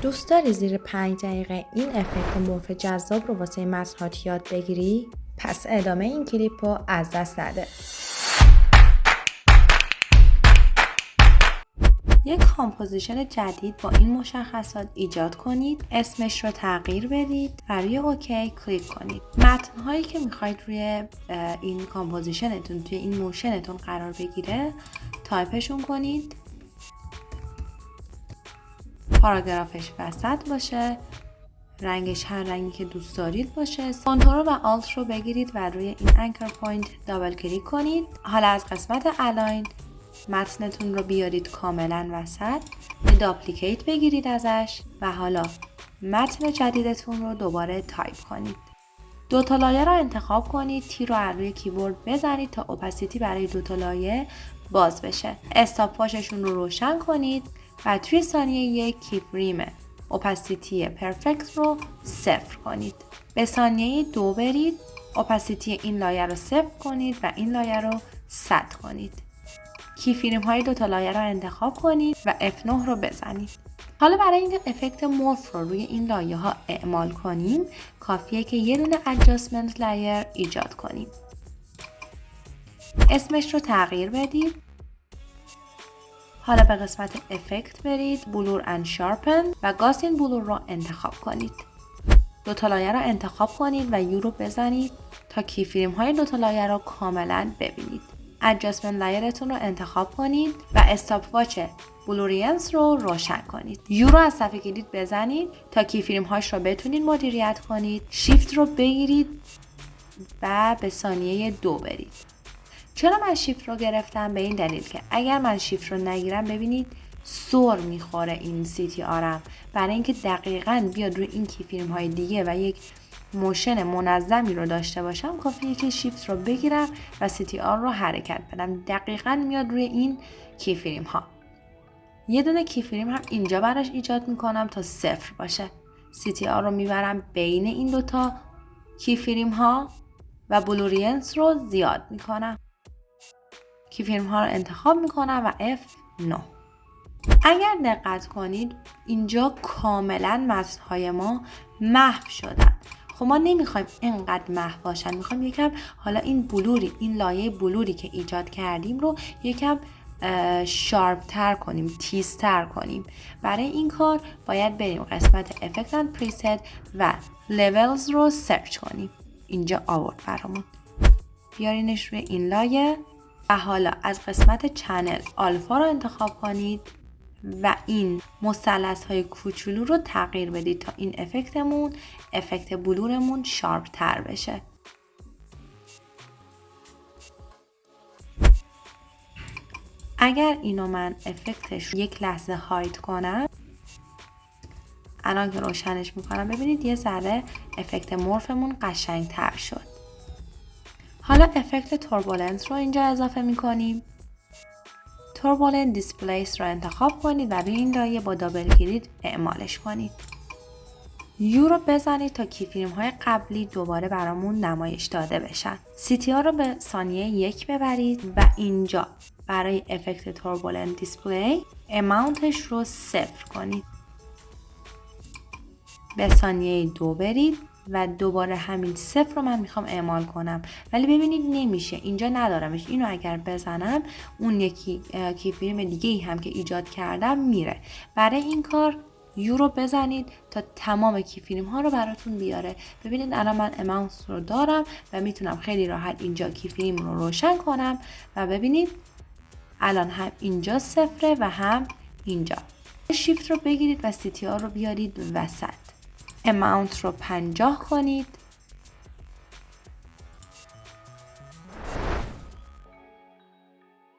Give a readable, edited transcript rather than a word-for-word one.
دوست داری زیر 5 دقیقه این افکت مورف جذاب رو واسه متن‌هات یاد بگیری؟ پس ادامه این کلیپ رو از دست نده. یک کامپوزیشن جدید با این مشخصات ایجاد کنید، اسمش رو تغییر بدید و روی اوکی کلیک کنید. متن‌هایی که میخواید روی این کامپوزیشنتون توی این موشنتون قرار بگیره تایپشون کنید، پاراگرافش وسط باشه، رنگش هر رنگی که دوست دارید باشه. کنترل و آلت رو بگیرید و روی این انکر پوینت دابل کلیک کنید. حالا از قسمت الاین متنتون رو بیارید کاملا وسط، داپلیکیت بگیرید ازش و حالا متن جدیدتون رو دوباره تایپ کنید. دو تا لایه رو انتخاب کنید، تی رو روی کیبورد بزنید تا اوپاسیتی برای دو تا لایه باز بشه. استاپ واششون رو روشن کنید و توی ثانیه 1 کیفریم اوپاسیتی پرفکت رو 0 کنید. به ثانیه 2 برید، اوپاسیتی این لایه رو 0 کنید و این لایه رو 100 کنید. کیفریم های دو تا لایه رو انتخاب کنید و F9 رو بزنید. حالا برای اینکه افکت مورف رو روی این لایه ها اعمال کنیم، کافیه که یه دونه adjustment layer ایجاد کنیم. اسمش رو تغییر بدید. حالا به قسمت افکت برید، بلور اند شارپن و گاسین بلور رو انتخاب کنید. دو تا لایه رو انتخاب کنید و یو رو بزنید تا کیفریم های دو تا لایه رو کاملا ببینید. adjustment لایرتون رو انتخاب کنید و استاپ واچ بلورینس رو روشن کنید. یو رو از صفحه کلید بزنید تا کیفریم هاش رو بتونید مدیریت کنید. شیفت رو بگیرید و به ثانیه 2 برید. چرا من شیفت رو گرفتم؟ به این دلیل که اگر من شیفت رو نگیرم ببینید سر میخوره این CTR'م. برای اینکه دقیقاً بیاد روی این کیفریم های دیگه و یک موشن منظمی رو داشته باشم، کافیه که شیفت رو بگیرم و CTR رو حرکت بدم. دقیقاً میاد روی این کیفریم ها. یه دونه کیفریم هم اینجا براش ایجاد میکنم تا 0 باشه. CTR رو میبرم بین این دوتا کیفریم ها و بلورینس رو زیاد میکنم. کیفریم ها رو انتخاب میکنم و F9. اگر دقت کنید اینجا کاملا متن‌های ما محو شدن. خب ما نمیخوایم اینقدر محو باشن، میخوایم یکم حالا این لایه بلوری که ایجاد کردیم رو یکم شارپ تر کنیم، تیزتر کنیم. برای این کار باید بریم قسمت افکت اند پریست و لولز رو سرچ کنیم. اینجا آورد برامون. بیارینش روی این لایه و حالا از قسمت چنل آلفا رو انتخاب کنید و این مثلث های کوچولو رو تغییر بدید تا این افکت بلورمون شارپ تر بشه. اگر اینو من افکتش یک لحظه هاید کنم، الان که روشنش میکنم ببینید یه ذره افکت مورفمون قشنگ تر شد. حالا افکت توربولنس رو اینجا اضافه میکنیم. توربولنت دیسپلیس رو انتخاب کنید و روی این لایه با دابل کلیک اعمالش کنید. یو رو بزنید تا کیفریم های قبلی دوباره برامون نمایش داده بشن. CTR رو به ثانیه 1 ببرید و اینجا برای افکت توربولنت دیسپلی اماونتش رو 0 کنید. به ثانیه 2 برید و دوباره همین 0 رو من میخوام اعمال کنم، ولی ببینید نمیشه، اینجا ندارمش. اینو اگر بزنم اون یکی کیفریم دیگه ای هم که ایجاد کردم میره. برای این کار یو رو بزنید تا تمام کیفریم ها رو براتون بیاره. ببینید الان من اماونت رو دارم و میتونم خیلی راحت اینجا کیفریم رو روشن کنم و ببینید الان هم اینجا 0 و هم اینجا. شیفت رو بگیرید و CTR رو بیارید وسط. اماونت رو 50 کنید